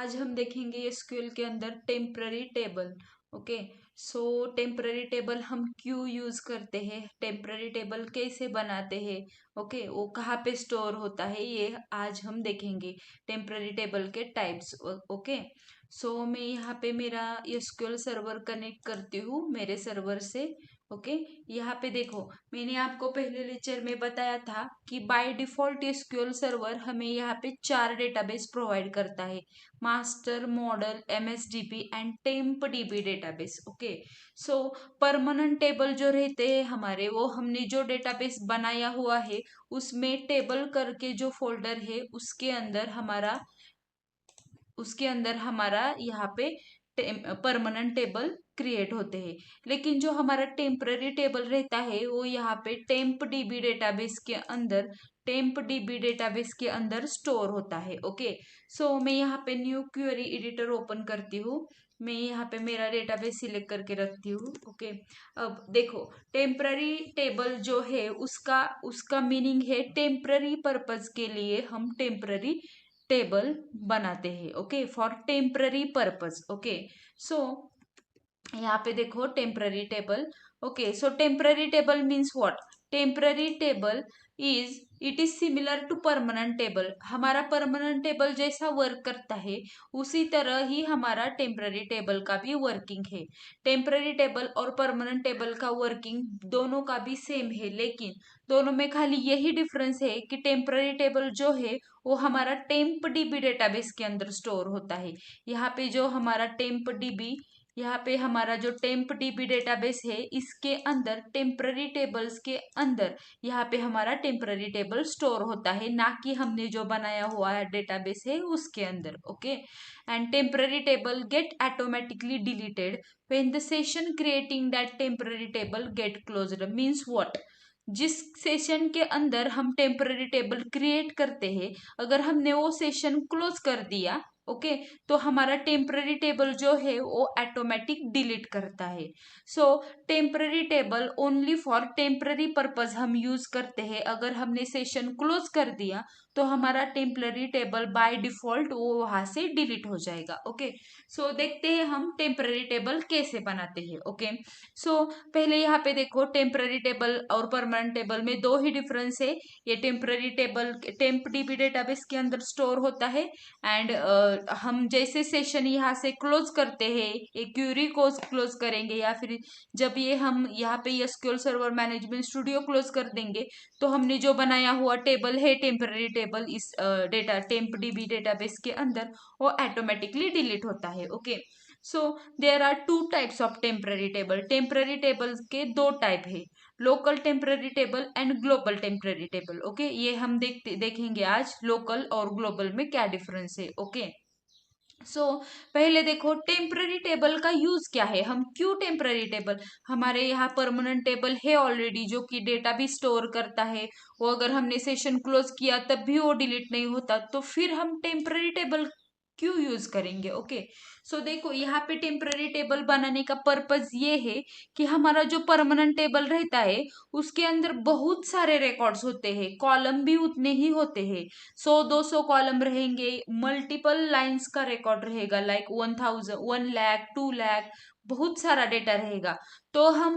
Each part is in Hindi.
आज हम देखेंगे एसक्यूएल के अंदर temporary table. Okay, so temporary table हम क्यों यूज करते हैं, टेम्पररी टेबल कैसे बनाते हैं, ओके वो कहाँ पे स्टोर होता है, ये आज हम देखेंगे। टेम्पररी टेबल के टाइप्स। ओके, सो मैं यहाँ पे मेरा एसक्यूएल सर्वर कनेक्ट करती हूँ मेरे सर्वर से। ओके, यहाँ पे देखो, मैंने आपको पहले लेक्चर में बताया था कि बाय डिफॉल्ट एसक्यूएल सर्वर हमें यहाँ पे 4 डेटाबेस प्रोवाइड करता है: master, model, MSDB and temp DB database. Okay, so permanent table जो रहते हैं हमारे, वो हमने जो डेटाबेस बनाया हुआ है उसमें टेबल करके जो फोल्डर है उसके अंदर हमारा यहाँ पे परमानेंट टेबल क्रिएट होते हैं। लेकिन जो हमारा टेम्पररी टेबल रहता है वो यहाँ पे टेम्प डीबी डेटाबेस के अंदर स्टोर होता है। ओके, सो मैं यहाँ पे न्यू क्वेरी एडिटर ओपन करती हूँ। मैं यहाँ पे मेरा डेटाबेस सिलेक्ट करके रखती हूँ। ओके, अब देखो, टेम्पररी टेबल जो है उसका उसका मीनिंग है टेम्पररी पर्पज के लिए हम टेम्पररी टेबल बनाते हैं। Okay, for temporary purpose. Okay, so यहाँ पे देखो temporary table. Okay, so temporary table means what? Temporary table it is similar to permanent table. हमारा परमानेंट टेबल जैसा वर्क करता है उसी तरह ही हमारा टेम्पररी टेबल का भी वर्किंग है। टेम्पररी टेबल और परमानेंट टेबल का वर्किंग दोनों का भी सेम है, लेकिन दोनों में खाली यही डिफरेंस है कि टेम्पररी टेबल जो है वो हमारा टेम्प डीबी डेटाबेस के अंदर स्टोर होता है। यहाँ पे हमारा जो टेम्प डीबी डेटाबेस है इसके अंदर टेम्पररी टेबल्स के अंदर यहाँ पे हमारा टेम्पररी टेबल स्टोर होता है, ना कि हमने जो बनाया हुआ है डेटाबेस है उसके अंदर। Okay, and temporary table get automatically deleted when the session creating that temporary table get closed. Means what? जिस सेशन के अंदर हम टेम्पररी टेबल क्रिएट करते हैं, अगर हमने वो सेशन क्लोज कर दिया, ओके, तो हमारा टेम्पररी टेबल जो है वो ऑटोमेटिक डिलीट करता है। So temporary table only for temporary purpose हम यूज करते हैं। अगर हमने सेशन क्लोज कर दिया तो हमारा टेम्पररी टेबल बाय डिफॉल्ट वो वहां से डिलीट हो जाएगा। ओके, सो देखते हैं हम टेम्पररी टेबल कैसे बनाते हैं। ओके, सो पहले यहाँ पे देखो, टेम्पररी टेबल और परमानेंट टेबल में दो ही डिफरेंस है। ये temporary table temp DB database के अंदर स्टोर होता है, एंड हम जैसे सेशन यहाँ से क्लोज करते हैं, एक क्यूरी को क्लोज करेंगे या फिर जब ये हम यहाँ पे SQL server management studio close कर देंगे तो हमने जो बनाया हुआ टेबल है टेम्पररी टेबल इस डेटा टेम्प डीबी डेटाबेस के अंदर वो ऑटोमेटिकली डिलीट होता है। Okay, so there are 2 types of temporary table. Temporary table के 2 टाइप है: local temporary table and global temporary table. Okay, ये हम देखेंगे आज लोकल और ग्लोबल में क्या डिफरेंस है। ओके, सो पहले देखो टेम्पररी टेबल का यूज क्या है, हम क्यों टेम्पररी टेबल? हमारे यहाँ परमानेंट टेबल है ऑलरेडी जो कि डेटा भी स्टोर करता है, वो अगर हमने सेशन क्लोज किया तब भी वो डिलीट नहीं होता, तो फिर हम टेम्पररी टेबल क्यों यूज करेंगे? ओके, सो देखो, यहाँ पे टेम्पररी टेबल बनाने का पर्पज ये है कि हमारा जो परमानेंट टेबल रहता है उसके अंदर बहुत सारे रिकॉर्ड्स होते हैं, कॉलम भी उतने ही होते हैं। 100-200 कॉलम रहेंगे, मल्टीपल लाइंस का रिकॉर्ड रहेगा, लाइक 1000, 1 लाख, 2 लाख, बहुत सारा डेटा रहेगा। तो हम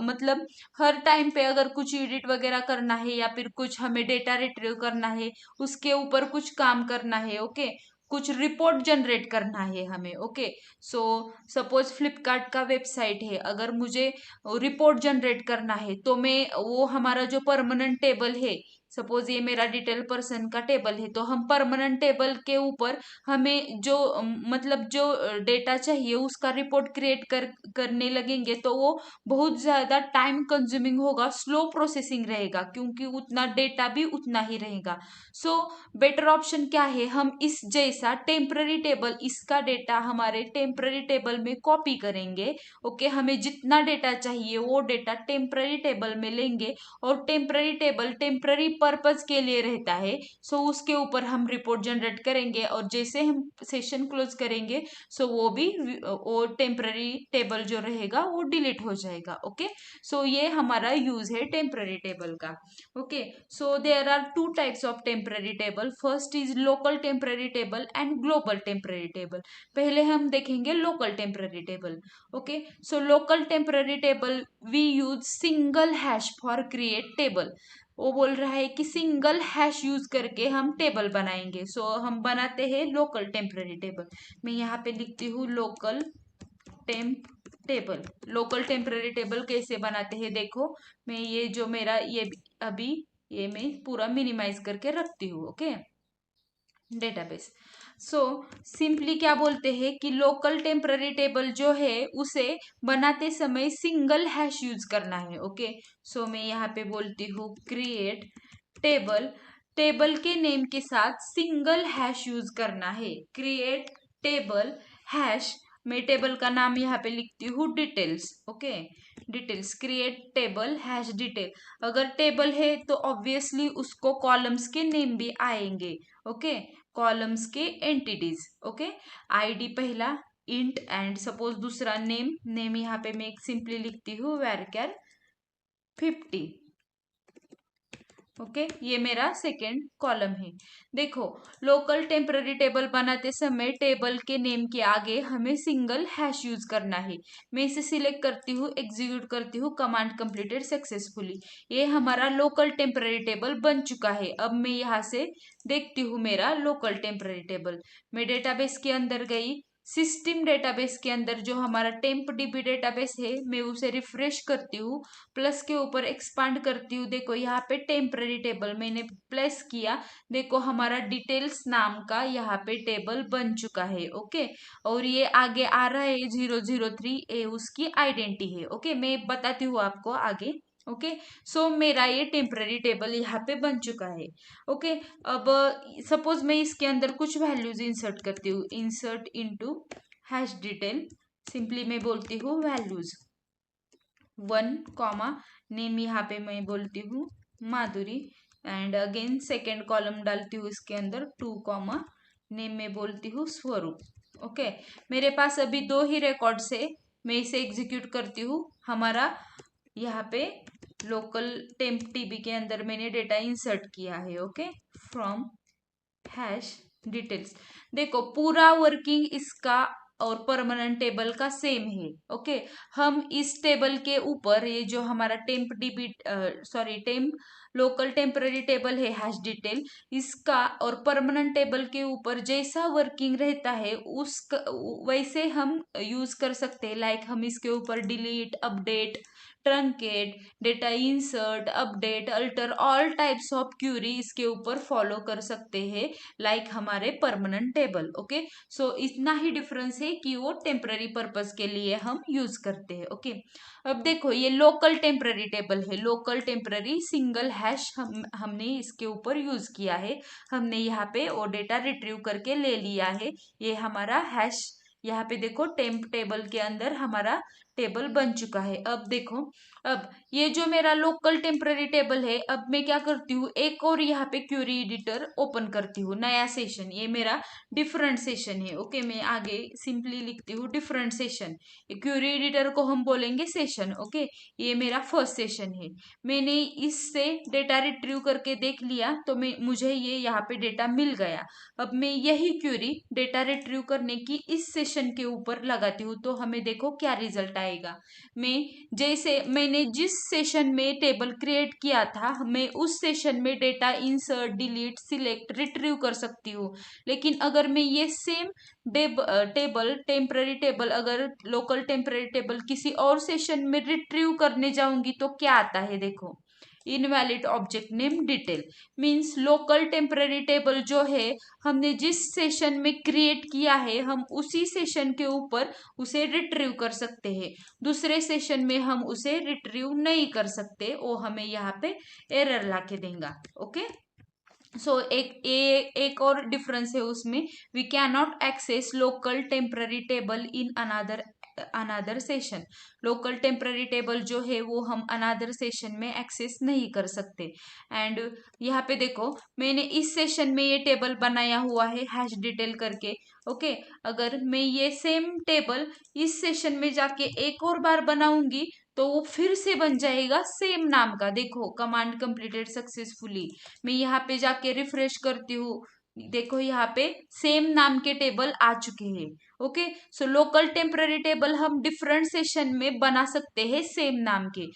मतलब हर टाइम पे अगर कुछ एडिट वगैरह करना है या फिर कुछ हमें डेटा रिट्रीव करना है, उसके ऊपर कुछ काम करना है, ओके, कुछ रिपोर्ट जनरेट करना है हमें। ओके, सो सपोज फ्लिपकार्ट का वेबसाइट है, अगर मुझे रिपोर्ट जनरेट करना है तो मैं वो हमारा जो परमानेंट टेबल है, सपोज ये मेरा डिटेल पर्सन का टेबल है, तो हम परमानेंट टेबल के ऊपर हमें जो मतलब जो डेटा चाहिए उसका रिपोर्ट क्रिएट करने लगेंगे तो वो बहुत ज्यादा टाइम कंज्यूमिंग होगा, स्लो प्रोसेसिंग रहेगा, क्योंकि उतना डेटा भी उतना ही रहेगा। सो बेटर ऑप्शन क्या है, हम इस जैसा टेम्पररी टेबल, इसका डेटा हमारे टेम्पररी टेबल में कॉपी करेंगे। ओके, हमें जितना डेटा चाहिए वो डेटा टेम्पररी टेबल में लेंगे और टेम्पररी टेबल टेम्पररी पर्पज के लिए रहता है, सो उसके ऊपर हम रिपोर्ट जनरेट करेंगे और जैसे हम सेशन क्लोज करेंगे सो वो टेम्पररी टेबल जो रहेगा वो डिलीट हो जाएगा। ओके, सो ये हमारा यूज है टेम्पररी टेबल का। Okay, so there are two types of temporary table. First is local temporary table and global temporary table. पहले हम देखेंगे local temporary table. Okay, so local temporary table we use single hash for create table. वो बोल रहा है कि सिंगल हैश यूज करके हम टेबल बनाएंगे। सो हम बनाते हैं लोकल टेम्पररी टेबल। मैं यहाँ पे लिखती हूँ local temp table. Local temporary table कैसे बनाते हैं देखो, मैं ये जो मेरा ये अभी ये मैं पूरा मिनिमाइज करके रखती हूँ। Okay, database. सो सिंपली क्या बोलते हैं कि लोकल टेम्पररी टेबल जो है उसे बनाते समय सिंगल हैश यूज करना है। ओके, सो मैं यहाँ पे बोलती हूँ क्रिएट टेबल। टेबल के नेम के साथ सिंगल हैश यूज करना है। क्रिएट टेबल हैश, मैं टेबल का नाम यहाँ पे लिखती हूँ details. Okay, details, create table hash detail. अगर टेबल है तो ऑब्वियसली उसको कॉलम्स के नेम भी आएंगे। ओके, कॉलम्स के एंटिटीज। ओके, आईडी पहला इंट एंड सपोज दूसरा नेम यहाँ पे मैं एक सिंपली लिखती हूँ varchar 50। ओके, ये मेरा सेकेंड कॉलम है। देखो, लोकल टेम्पररी टेबल बनाते समय टेबल के नेम के आगे हमें सिंगल हैश यूज करना है। मैं इसे सिलेक्ट करती हूँ, एग्जीक्यूट करती हूँ, कमांड कंप्लीटेड सक्सेसफुली। ये हमारा लोकल टेम्पररी टेबल बन चुका है। अब मैं यहाँ से देखती हूँ मेरा लोकल टेम्पररी टेबल। मैं डेटाबेस के अंदर गई, सिस्टम डेटाबेस के अंदर जो हमारा टेम्प डीबी डेटाबेस है मैं उसे रिफ्रेश करती हूँ, प्लस के ऊपर एक्सपांड करती हूँ। देखो यहाँ पे टेम्पररी टेबल मैंने प्लेस किया, देखो हमारा डिटेल्स नाम का यहाँ पे टेबल बन चुका है। ओके, और ये आगे आ रहा है 003 ए उसकी आइडेंटिटी है। ओके, मैं बताती हूँ आपको आगे। ओके, सो मेरा ये टेम्पररी टेबल यहाँ पे बन चुका है। ओके, अब सपोज मैं इसके अंदर कुछ वैल्यूज इंसर्ट करती हूँ, insert into hash detail. Simply मैं बोलती हूँ वैल्यूज 1 कॉमा नेम, यहाँ पे मैं बोलती हूँ माधुरी, एंड अगेन सेकेंड कॉलम डालती हूँ इसके अंदर 2 कॉमा नेम में बोलती हूँ स्वरूप। ओके, मेरे पास अभी 2 ही रिकॉर्ड्स है, मैं इसे एग्जीक्यूट करती हूँ। हमारा यहाँ पे लोकल टेम्प टीबी के अंदर मैंने डेटा इंसर्ट किया है। Okay, from hash details. देखो पूरा वर्किंग इसका और परमानेंट टेबल का सेम है। ओके, हम इस टेबल के ऊपर ये जो हमारा temp dB temp local temporary table है हैश डिटेल, इसका और परमानेंट टेबल के ऊपर जैसा वर्किंग रहता है उस वैसे हम यूज कर सकते हैं। लाइक हम इसके ऊपर delete, update, truncate, data insert, update, alter, all types of query इसके ऊपर फॉलो कर सकते हैं लाइक हमारे परमानेंट टेबल। ओके, सो इतना ही डिफरेंस है कि वो टेम्पररी पर्पस के लिए हम यूज करते हैं। ओके, अब देखो ये लोकल टेम्पररी टेबल है, लोकल टेम्पररी सिंगल हैश हमने इसके ऊपर यूज किया है। हमने यहाँ पे वो डेटा रिट्रीव करके ले लिया है। ये हमारा हैश यहाँ पे देखो टेम्प टेबल के अंदर हमारा टेबल बन चुका है। अब देखो, अब ये जो मेरा लोकल टेम्पररी टेबल है, अब मैं क्या करती हूँ, एक और यहाँ पे क्यूरी एडिटर ओपन करती हूँ, नया सेशन, ये मेरा डिफरेंट सेशन है। ओके, मैं आगे सिंपली लिखती हूँ डिफरेंट सेशन। क्यूरी एडिटर को हम बोलेंगे सेशन। ओके, ये मेरा फर्स्ट सेशन है। मैंने इससे डेटा रिट्रीव करके देख लिया तो मुझे ये यहाँ पे डेटा मिल गया। अब मैं यही क्यूरी डेटा रिट्रीव करने की इस सेशन के ऊपर लगाती हूँ तो हमें देखो क्या रिजल्ट आएगा। मैंने जिस सेशन में टेबल क्रिएट किया था मैं उस सेशन में data insert, delete, select, retrieve कर सकती हूँ। लेकिन अगर मैं ये सेम टेबल टेम्पररी टेबल अगर लोकल टेम्पररी टेबल किसी और सेशन में रिट्रीव करने जाऊंगी तो क्या आता है देखो, invalid object name detail. Means local temporary table जो है हमने जिस सेशन में क्रिएट किया है हम उसी सेशन के ऊपर उसे रिट्रीव कर सकते हैं, दूसरे सेशन में हम उसे रिट्रीव नहीं कर सकते, वो हमें यहाँ पे एरर ला के देगा। ओके, सो एक और डिफरेंस है उसमें, we can not access local temporary table in another another session. Local temporary table जो है वो हम अनदर सेशन में एक्सेस नहीं कर सकते। एंड यहाँ पे देखो मैंने इस सेशन में ये टेबल बनाया हुआ है हैश डिटेल करके। ओके, अगर मैं ये सेम टेबल इस सेशन में जाके एक और बार बनाऊंगी तो वो फिर से बन जाएगा सेम नाम का। देखो कमांड कंप्लीटेड सक्सेसफुली। मैं यहाँ पे जाके रिफ्रेश करती हूँ, देखो यहाँ पे सेम नाम के टेबल आ चुके हैं। Okay, so local temporary table हम डिफरेंट सेशन में बना सकते हैं सेम नाम के।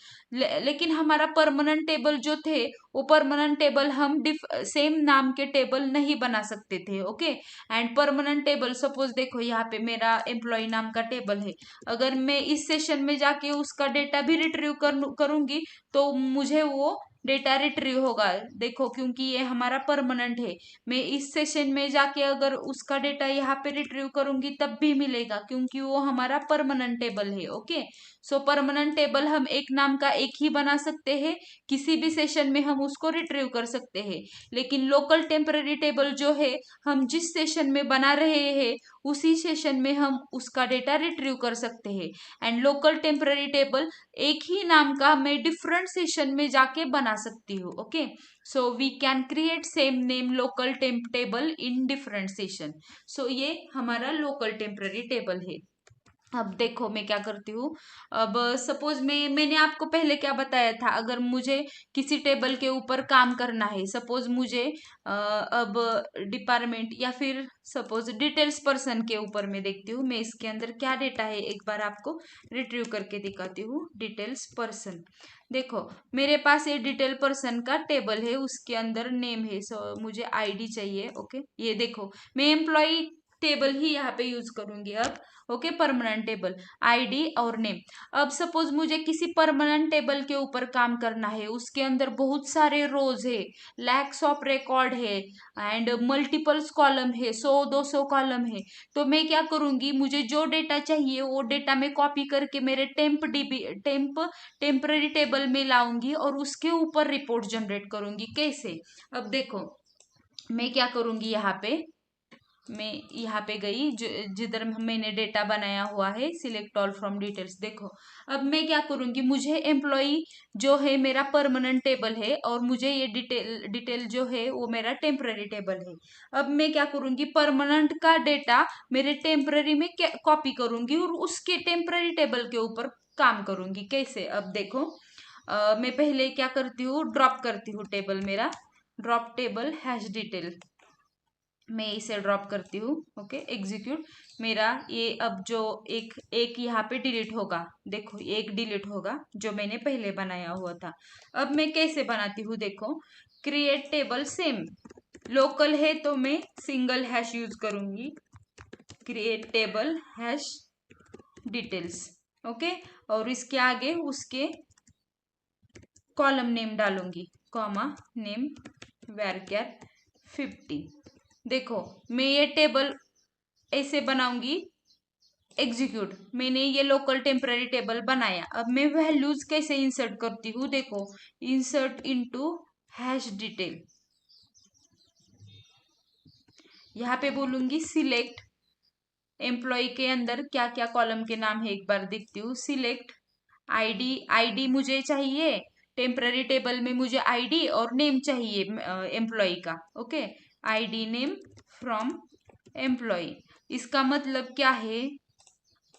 लेकिन हमारा परमानेंट टेबल जो थे वो परमानेंट टेबल हम सेम नाम के टेबल नहीं बना सकते थे। Okay, and permanent table suppose देखो यहाँ पे मेरा एम्प्लॉय नाम का टेबल है, अगर मैं इस सेशन में जाके उसका डेटा भी रिट्रीव करूंगी तो मुझे वो डेटा रिट्रीव होगा। देखो क्योंकि ये हमारा परमानेंट है, मैं इस सेशन में जाके अगर उसका डेटा यहाँ पे रिट्रीव करूंगी तब भी मिलेगा क्योंकि वो हमारा परमानेंट टेबल है। ओके, सो परमानेंट टेबल हम एक नाम का एक ही बना सकते हैं, किसी भी सेशन में हम उसको रिट्रीव कर सकते हैं। लेकिन लोकल टेम्पररी टेबल जो है हम जिस सेशन में बना रहे हैं उसी सेशन में हम उसका डेटा रिट्रीव कर सकते हैं। एंड लोकल टेम्पररी टेबल एक ही नाम का मैं डिफरेंट सेशन में जाके बना सकती हूँ। Okay, so we can create same name local temp table in different session. So ये हमारा लोकल टेम्पररी टेबल है। अब देखो मैं क्या करती हूँ, अब सपोज मैंने आपको पहले क्या बताया था, अगर मुझे किसी टेबल के ऊपर काम करना है, सपोज मुझे अब डिपार्टमेंट या फिर सपोज डिटेल्स पर्सन के ऊपर मैं देखती हूँ मैं इसके अंदर क्या डेटा है, एक बार आपको रिट्रीव करके दिखाती हूँ। डिटेल्स पर्सन, देखो मेरे पास ये डिटेल पर्सन का टेबल है, उसके अंदर नेम है, सो मुझे आईडी चाहिए। ओके, ये देखो मैं एम्प्लॉय टेबल ही यहाँ पे यूज करूंगी अब। ओके, परमानेंट टेबल आईडी और नेम। अब सपोज मुझे किसी परमानेंट टेबल के ऊपर काम करना है, उसके अंदर बहुत सारे रोज है, लैक्स ऑफ रिकॉर्ड है एंड मल्टीपल्स कॉलम है, 100-200 कॉलम है। तो मैं क्या करूंगी, मुझे जो डेटा चाहिए वो डेटा मैं कॉपी करके मेरे टेम्पररी टेबल में लाऊंगी और उसके ऊपर रिपोर्ट जनरेट करूंगी। कैसे, अब देखो मैं क्या करूंगी, यहाँ पे मैं यहाँ पे गई जिधर मैंने डेटा बनाया हुआ है, सिलेक्ट ऑल फ्रॉम डिटेल्स। देखो अब मैं क्या करूंगी, मुझे एम्प्लॉय जो है मेरा परमानेंट टेबल है और मुझे ये डिटेल जो है वो मेरा टेम्पररी टेबल है। अब मैं क्या करूंगी, परमानेंट का डेटा मेरे टेम्पररी में कॉपी करूंगी और उसके टेम्पररी टेबल के ऊपर काम करूंगी। कैसे, अब देखो मैं पहले क्या करती हूँ, ड्रॉप करती हूँ टेबल मेरा, ड्रॉप टेबल हैश डिटेल, मैं इसे ड्रॉप करती हूँ। Okay, execute. मेरा ये अब जो एक एक यहाँ पे डिलीट होगा, देखो एक डिलीट होगा जो मैंने पहले बनाया हुआ था। अब मैं कैसे बनाती हूँ, देखो क्रिएट टेबल सेम, लोकल है तो मैं सिंगल हैश यूज करूंगी, create table hash details. Okay, और इसके आगे उसके कॉलम नेम डालूंगी, कॉमा नेम वैरक्यार 50। देखो मैं ये टेबल ऐसे बनाऊंगी, एग्जीक्यूट। मैंने ये लोकल टेम्पररी टेबल बनाया। अब मैं वैल्यूज कैसे इंसर्ट करती हूँ, देखो इंसर्ट इनटू हैश डिटेल, यहाँ पे बोलूंगी सिलेक्ट एम्प्लॉय के अंदर क्या क्या कॉलम के नाम है, एक बार देखती हूँ। सिलेक्ट आईडी, आईडी मुझे चाहिए टेम्पररी टेबल में, मुझे आईडी और नेम चाहिए एम्प्लॉय का। Okay, ID name from employ, इसका मतलब क्या है,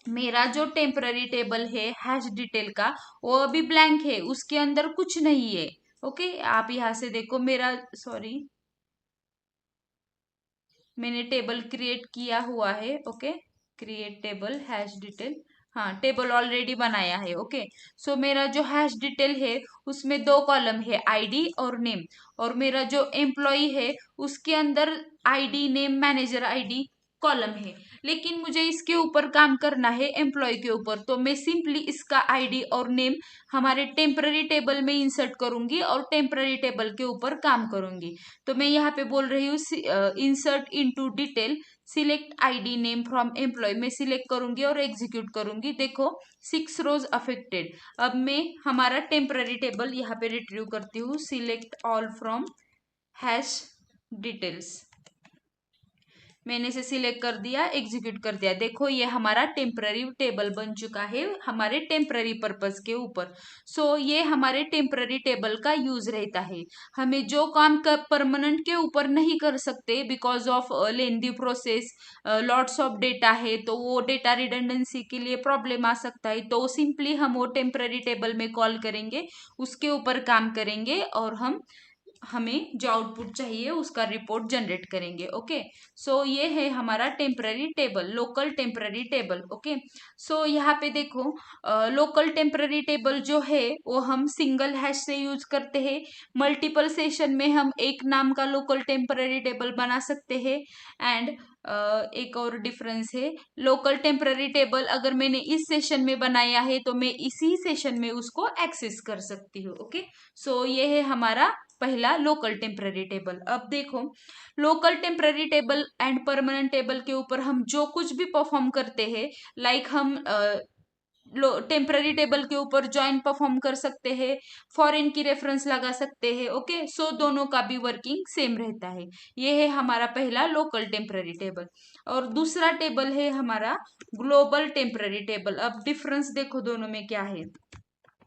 मेरा जो टेम्पररी टेबल है हैश डिटेल का वो अभी ब्लैंक है, उसके अंदर कुछ नहीं है। ओके, आप यहां से देखो मेरा, सॉरी मैंने टेबल क्रिएट किया हुआ है। Okay, create table hash detail, हाँ टेबल ऑलरेडी बनाया है। ओके, सो मेरा जो हैश डिटेल है उसमें 2 कॉलम है, आईडी और नेम, और मेरा जो एम्प्लॉय है उसके अंदर ID name manager ID column है। लेकिन मुझे इसके ऊपर काम करना है एम्प्लॉय के ऊपर, तो मैं सिंपली इसका आईडी और नेम हमारे टेम्पररी टेबल में इंसर्ट करूंगी और टेम्पररी टेबल के ऊपर काम करूंगी। तो मैं यहाँ पे बोल रही हूँ insert into detail select ID name from employ, मैं सिलेक्ट करूंगी और एग्जीक्यूट करूंगी। देखो 6 रोज अफेक्टेड। अब मैं हमारा टेम्पररी टेबल यहाँ पे रिट्रीव करती हूँ, select all from hash details. मैंने इसे सिलेक्ट कर दिया, एग्जीक्यूट कर दिया। देखो ये हमारा टेम्पररी टेबल बन चुका है हमारे टेम्पररी पर्पस के ऊपर। सो ये हमारे टेम्पररी टेबल का यूज रहता है। हमें जो काम परमानेंट के ऊपर नहीं कर सकते because of lengthy process, lots of data है, तो वो डेटा रिडंडेंसी के लिए प्रॉब्लम आ सकता है। तो सिंपली हम वो टेम्पररी टेबल में कॉल करेंगे, उसके ऊपर काम करेंगे और हमें जो आउटपुट चाहिए उसका रिपोर्ट जनरेट करेंगे। ओके, सो ये है हमारा temporary table, local temporary table. Okay, so यहाँ पे देखो लोकल टेम्पररी टेबल जो है वो हम सिंगल हैश से यूज करते हैं। मल्टीपल सेशन में हम एक नाम का लोकल टेम्पररी टेबल बना सकते हैं। एंड एक और डिफरेंस है, लोकल टेम्पररी टेबल अगर मैंने इस सेशन में बनाया है तो मैं इसी सेशन में उसको एक्सेस कर सकती हूँ। ओके, सो ये है हमारा पहला लोकल टेम्पररी टेबल। अब देखो local temporary table and permanent table के ऊपर हम जो कुछ भी परफॉर्म करते हैं, लाइक हम टेम्पररी टेबल के ऊपर ज्वाइन परफॉर्म कर सकते हैं, फॉरेन की रेफरेंस लगा सकते हैं। ओके, सो दोनों का भी वर्किंग सेम रहता है। ये है हमारा पहला लोकल टेम्पररी टेबल। और दूसरा टेबल है हमारा ग्लोबल टेम्पररी टेबल। अब डिफरेंस देखो दोनों में क्या है।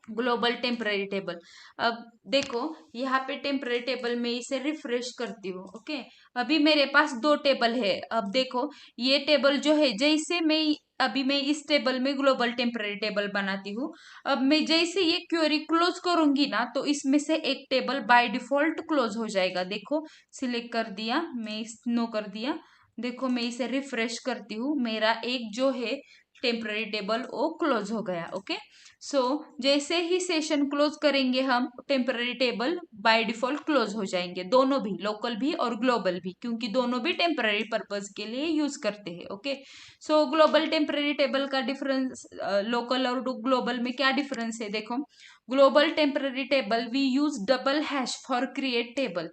ग्लोबल टेम्पररी टेबल, अब देखो यहाँ पे टेम्पररी टेबल में इसे रिफ्रेश करती हूँ। ओके, अभी मेरे पास दो टेबल है। अब देखो ये टेबल जो है, जैसे मैं इस टेबल में ग्लोबल टेम्पररी टेबल बनाती हूँ, अब मैं जैसे ये क्वेरी क्लोज करूंगी ना तो इसमें से एक टेबल बाय डिफॉल्ट क्लोज हो जाएगा। देखो सिलेक्ट कर दिया, मैं नो कर दिया। देखो मैं इसे रिफ्रेश करती हूँ, मेरा एक जो है टेम्पररी टेबल वो क्लोज हो गया। ओके, सो जैसे ही सेशन क्लोज करेंगे हम temporary table by default close हो जाएंगे, दोनों भी, लोकल भी और ग्लोबल भी, क्योंकि दोनों भी टेम्पररी पर्पज के लिए यूज करते हैं। Okay, so global temporary table का डिफरेंस, लोकल और ग्लोबल में क्या डिफरेंस है देखो। Global temporary table we use double hash for create table.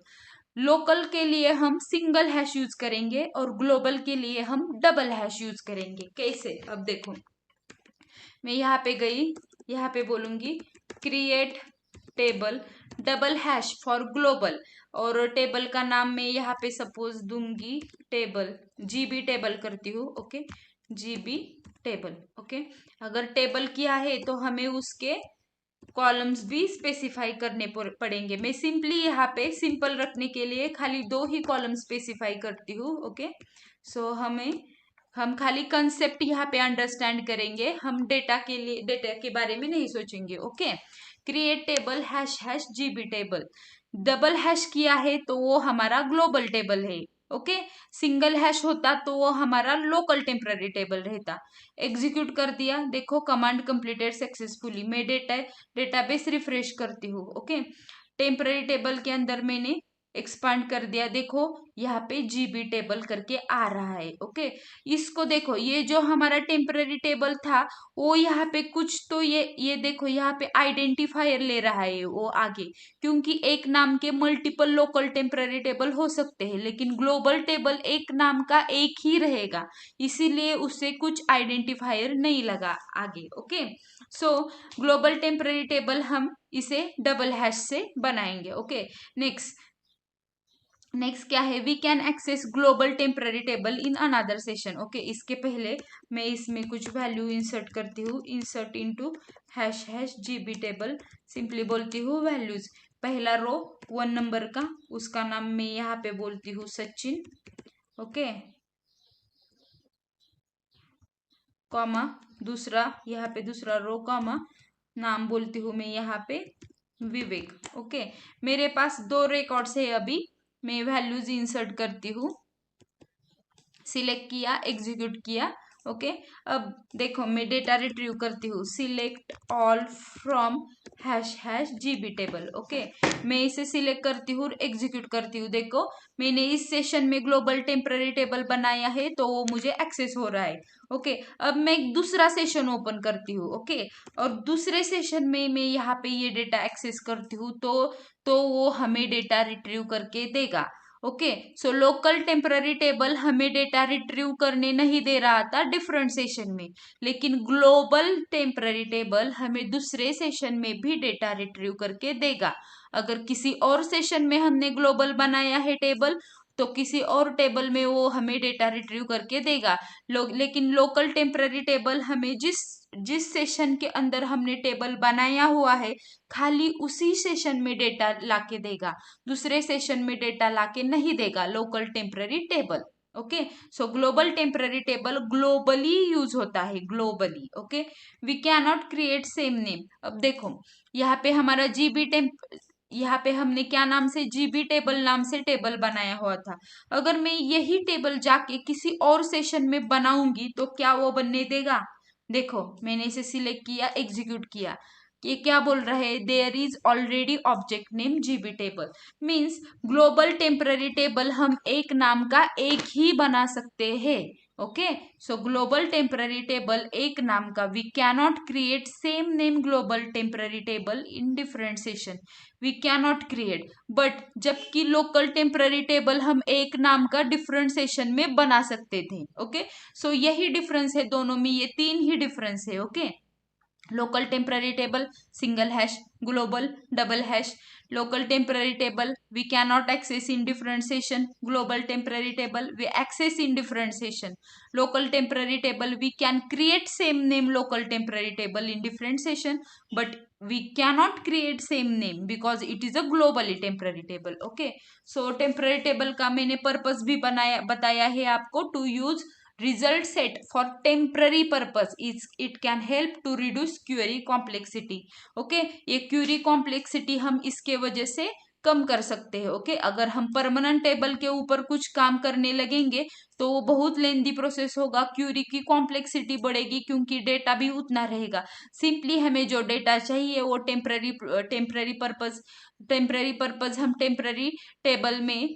Local के लिए हम सिंगल हैश यूज करेंगे और ग्लोबल के लिए हम डबल हैश यूज करेंगे। कैसे, अब देखो मैं यहाँ पे गई, यहाँ पे बोलूंगी create table double hash for global, और टेबल का नाम मैं यहाँ पे सपोज दूंगी टेबल, जीबी टेबल करती हूँ। Okay, GB table. ओके, अगर टेबल किया है तो हमें उसके कॉलम्स भी स्पेसिफाई करने पड़ेंगे। मैं सिंपली यहाँ पे सिंपल रखने के लिए खाली दो ही कॉलम स्पेसिफाई करती हूँ। ओके, सो हम खाली कंसेप्ट यहाँ पे अंडरस्टैंड करेंगे, हम डेटा के बारे में नहीं सोचेंगे। Okay, create table hash hash GB table, double hash किया है तो वो हमारा ग्लोबल टेबल है। ओके, सिंगल हैश होता तो वो हमारा लोकल टेम्पररी टेबल रहता। एग्जीक्यूट कर दिया, देखो कमांड कंप्लीटेड सक्सेसफुली। मैं डेटाबेस रिफ्रेश करती हूँ। ओके, टेम्पररी टेबल के अंदर मैंने एक्सपांड कर दिया, देखो यहाँ पे जीबी टेबल करके आ रहा है। ओके, इसको देखो, ये जो हमारा टेम्पररी टेबल था वो यहाँ पे कुछ तो ये देखो यहाँ पे आइडेंटिफायर ले रहा है वो आगे, क्योंकि एक नाम के मल्टीपल लोकल टेम्पररी टेबल हो सकते हैं, लेकिन ग्लोबल टेबल एक नाम का एक ही रहेगा, इसीलिए उससे कुछ आइडेंटिफायर नहीं लगा आगे। Okay, so global temporary table हम इसे डबल हैश से बनाएंगे। ओके, नेक्स्ट क्या है, we can access global temporary table in another session. Okay, इसके पहले मैं इसमें कुछ वैल्यू इंसर्ट करती हूँ, insert into hash hash GB table, simply बोलती हूँ वैल्यूज। पहला रो 1 नंबर का, उसका नाम मैं यहाँ पे बोलती हूँ सचिन। ओके, कॉमा दूसरा, यहाँ पे दूसरा रो कॉमा, नाम बोलती हूँ मैं यहाँ पे विवेक। ओके, मेरे पास दो रिकॉर्ड्स है अभी, मैं वैल्यूज इंसर्ट करती हूँ, सिलेक्ट किया, एग्जीक्यूट किया। ओके, अब देखो मैं डेटा रिट्रीव करती हूँ, select all from hash hash GB table. Okay, मैं इसे सिलेक्ट करती हूँ, एग्जीक्यूट करती हूँ। देखो मैंने इस सेशन में ग्लोबल टेम्पररी टेबल बनाया है तो वो मुझे एक्सेस हो रहा है। ओके, अब मैं एक दूसरा सेशन ओपन करती हूँ। ओके, और दूसरे सेशन में मैं यहाँ पे ये डेटा एक्सेस करती हूँ तो वो हमें डेटा रिट्रीव करके देगा। Okay, so local temporary table हमें डेटा रिट्रीव करने नहीं दे रहा था डिफरेंट सेशन में, लेकिन ग्लोबल टेम्पररी टेबल हमें दूसरे सेशन में भी डेटा रिट्रीव करके देगा। अगर किसी और सेशन में हमने ग्लोबल बनाया है टेबल तो किसी और टेबल में वो हमें डेटा रिट्रीव करके देगा। लेकिन लोकल टेम्पररी टेबल हमें जिस सेशन के अंदर हमने टेबल बनाया हुआ है खाली उसी सेशन में डेटा लाके देगा, दूसरे सेशन में डेटा लाके नहीं देगा local temporary table. Okay, so global temporary table globally use होता है, globally. Okay, we can not create same name. अब देखो यहाँ पे हमारा यहाँ पे हमने क्या नाम से, जीबी टेबल नाम से टेबल बनाया हुआ था। अगर मैं यही टेबल जाके किसी और सेशन में बनाऊंगी तो क्या वो बनने देगा? देखो मैंने इसे सिलेक्ट किया, एग्जीक्यूट किया, ये क्या बोल रहा है, there is already object name GB table. Means global temporary table हम एक नाम का एक ही बना सकते हैं। Okay, so global temporary table एक नाम का, we cannot create same name global temporary table in different session, we cannot create. But जबकि लोकल टेम्पररी टेबल हम एक नाम का डिफरेंट सेशन में बना सकते थे। ओके, सो यही डिफरेंस है दोनों में, ये तीन ही डिफरेंस है। Okay, local temporary table single hash, global double hash. Local temporary table we cannot access in different session, global temporary table we access in different session. Local temporary table we can create same name local temporary table in different session, but we cannot create same name because it is a globally temporary table. Okay, so temporary table का मैंने पर्पस भी बताया है आपको, to use result set for temporary purpose is it can help to reduce query complexity. Okay, ये क्यूरी कॉम्प्लेक्सिटी हम इसके वजह से कम कर सकते हैं। ओके, अगर हम परमानेंट टेबल के ऊपर कुछ काम करने लगेंगे तो वो बहुत लेंदी प्रोसेस होगा, क्यूरी की कॉम्प्लेक्सिटी बढ़ेगी क्योंकि डेटा भी उतना रहेगा। सिंपली हमें जो डेटा चाहिए वो टेम्पररी पर्पज हम टेम्पररी टेबल में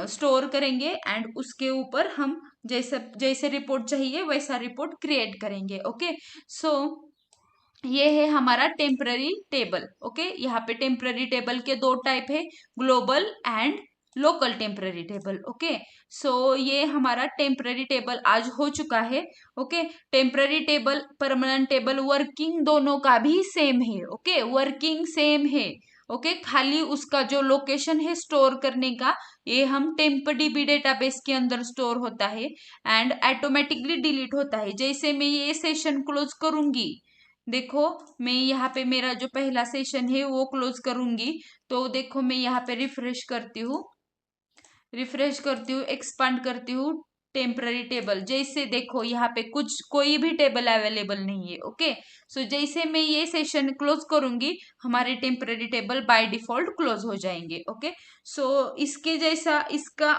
स्टोर करेंगे एंड उसके ऊपर हम जैसे रिपोर्ट चाहिए वैसा रिपोर्ट क्रिएट करेंगे। ओके, सो ये है हमारा टेम्पररी टेबल। ओके, यहाँ पे टेम्पररी टेबल के दो टाइप है, global and local temporary table. Okay, so ये हमारा टेम्पररी टेबल आज हो चुका है। Okay, temporary table permanent table working दोनों का भी सेम है। ओके, वर्किंग सेम है। ओके, खाली उसका जो लोकेशन है स्टोर करने का, ये हम टेम्पडीबी डेटाबेस के अंदर स्टोर होता है एंड ऑटोमेटिकली डिलीट होता है। जैसे मैं ये सेशन क्लोज करूंगी, देखो मैं यहाँ पे मेरा जो पहला सेशन है वो क्लोज करूंगी, तो देखो मैं यहाँ पे रिफ्रेश करती हूँ, एक्सपांड करती हूँ टेम्पररी टेबल। जैसे देखो यहाँ पे कोई भी टेबल अवेलेबल नहीं है। ओके, सो जैसे मैं ये सेशन क्लोज करूंगी हमारे temporary table by default close हो जाएंगे। ओके, सो इसके जैसा इसका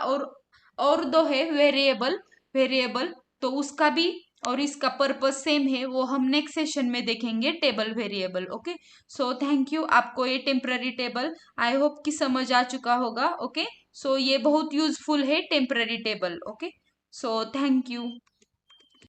और दो है वेरिएबल, तो उसका भी और इसका पर्पस सेम है, वो हम नेक्स्ट सेशन में देखेंगे, table variable. Okay, so thank you, आपको ये टेम्पररी टेबल आई होप कि समझ आ चुका होगा। ओके, सो ये बहुत यूजफुल है temporary table. Okay, so thank you.